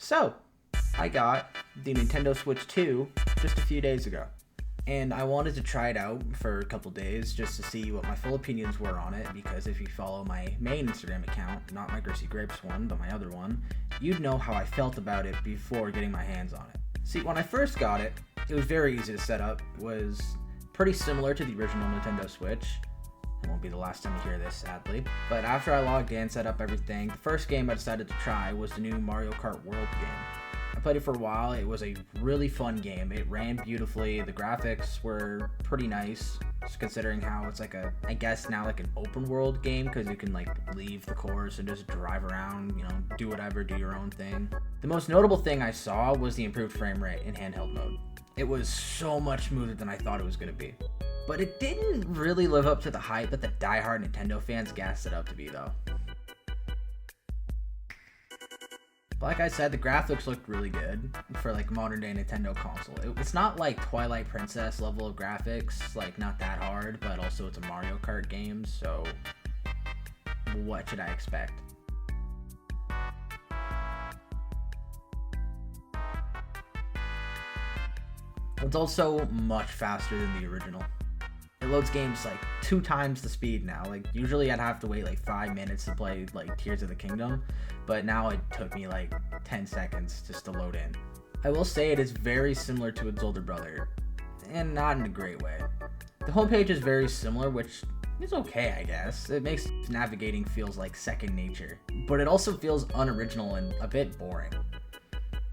So, I got the Nintendo Switch 2 just a few days ago, and I wanted to try it out for a couple days just to see what my full opinions were on it, because if you follow my main Instagram account, not my Grissy Grapes one, but my other one, you'd know how I felt about it before getting my hands on it. See, when I first got it, it was very easy to set up. It was pretty similar to the original Nintendo Switch. It won't be the last time you hear this, sadly. But after I logged in, set up everything, the first game I decided to try was the new Mario Kart World game. I played it for a while. It was a really fun game. It ran beautifully. The graphics were pretty nice, just considering how it's like I guess now like an open world game, because you can like leave the course and just drive around, do whatever, do your own thing. The most notable thing I saw was the improved frame rate in handheld mode. It was so much smoother than I thought it was going to be. But it didn't really live up to the hype that the diehard Nintendo fans gassed it up to be, though. Like I said, the graphics looked really good for like modern day Nintendo console. It's not like Twilight Princess level of graphics, like not that hard, but also it's a Mario Kart game, so what should I expect? It's also much faster than the original. It loads games like 2 times the speed now. Like usually I'd have to wait like 5 minutes to play like Tears of the Kingdom, but now it took me like 10 seconds just to load in. I will say it is very similar to its older brother, and not in a great way. The homepage is very similar, which is okay, I guess. It makes navigating feels like second nature, but it also feels unoriginal and a bit boring.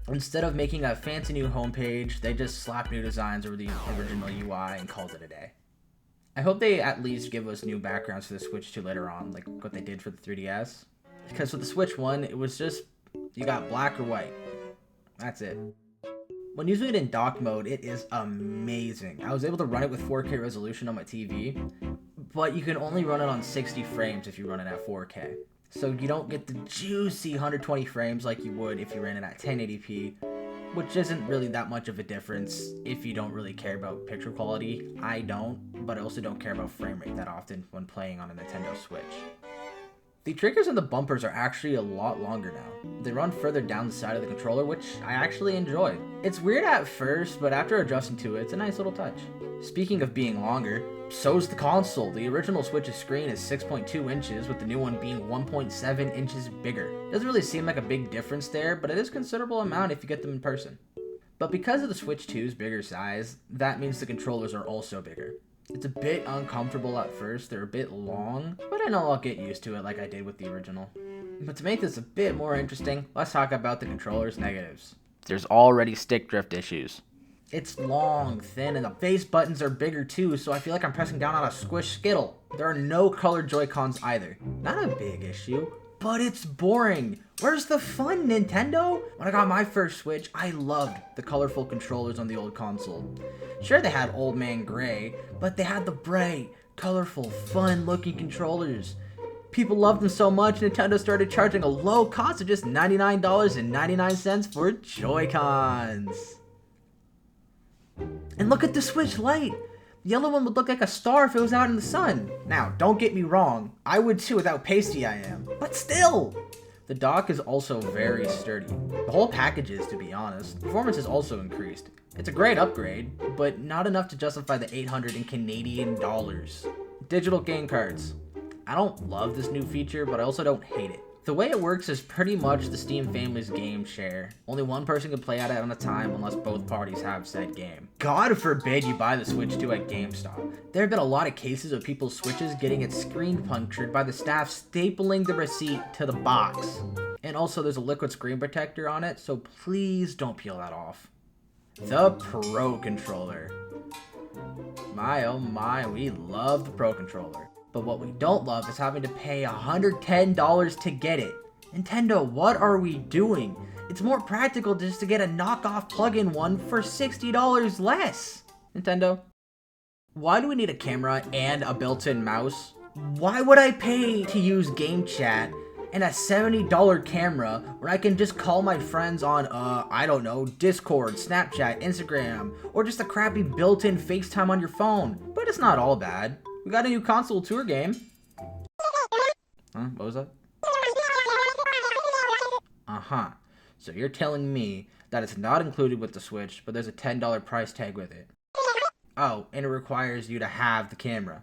Instead of making a fancy new homepage, they just slapped new designs over the original UI and called it a day. I hope they at least give us new backgrounds for the Switch 2 later on, like what they did for the 3DS. Because with the Switch 1, it was just, you got black or white. That's it. When using it in dock mode, it is amazing. I was able to run it with 4K resolution on my TV, but you can only run it on 60 frames if you run it at 4K. So you don't get the juicy 120 frames like you would if you ran it at 1080p, which isn't really that much of a difference if you don't really care about picture quality. I don't, but I also don't care about frame rate that often when playing on a Nintendo Switch. The triggers and the bumpers are actually a lot longer now. They run further down the side of the controller, which I actually enjoy. It's weird at first, but after adjusting to it, it's a nice little touch. Speaking of being longer, so's the console. The original Switch's screen is 6.2 inches, with the new one being 1.7 inches bigger. Doesn't really seem like a big difference there, but it is a considerable amount if you get them in person. But because of the Switch 2's bigger size, that means the controllers are also bigger. It's a bit uncomfortable at first, they're a bit long, but I know I'll get used to it like I did with the original. But to make this a bit more interesting, let's talk about the controller's negatives. There's already stick drift issues. It's long, thin, and the face buttons are bigger too, so I feel like I'm pressing down on a squished Skittle. There are no colored Joy-Cons either. Not a big issue, but it's boring. Where's the fun, Nintendo? When I got my first Switch, I loved the colorful controllers on the old console. Sure, they had Old Man Gray, but they had the bright, colorful, fun-looking controllers. People loved them so much, Nintendo started charging a low cost of just $99.99 for Joy-Cons. And look at the Switch Lite. The yellow one would look like a star if it was out in the sun. Now, don't get me wrong, I would too with how pasty I am, but still! The dock is also very sturdy. The whole package is, to be honest. Performance has also increased. It's a great upgrade, but not enough to justify the $800 in Canadian dollars. Digital game cards. I don't love this new feature, but I also don't hate it. The way it works is pretty much the Steam family's game share. Only one person can play at it at a time unless both parties have said game. God forbid you buy the Switch 2 at GameStop. There have been a lot of cases of people's Switches getting its screen punctured by the staff stapling the receipt to the box. And also there's a liquid screen protector on it, so please don't peel that off. The Pro Controller. My oh my, we love the Pro Controller. But what we don't love is having to pay $110 to get it. Nintendo, what are we doing? It's more practical just to get a knockoff plug-in one for $60 less. Nintendo, why do we need a camera and a built-in mouse? Why would I pay to use game chat and a $70 camera when I can just call my friends on, I don't know, Discord, Snapchat, Instagram, or just a crappy built-in FaceTime on your phone? But it's not all bad. We got a new console tour game. Huh? What was that? So you're telling me that it's not included with the Switch, but there's a $10 price tag with it. Oh, and it requires you to have the camera.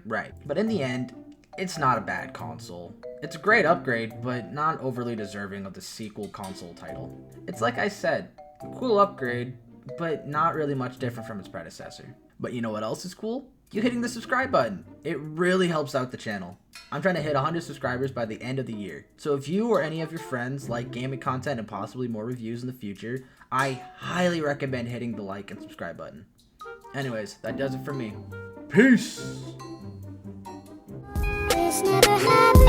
Right. But in the end, it's not a bad console. It's a great upgrade, but not overly deserving of the sequel console title. It's like I said, a cool upgrade, but not really much different from its predecessor. But you know what else is cool? You hitting the subscribe button. It really helps out the channel. I'm trying to hit 100 subscribers by the end of the year. So if you or any of your friends like gaming content and possibly more reviews in the future, I highly recommend hitting the like and subscribe button. Anyways, that does it for me. Peace! This never happened.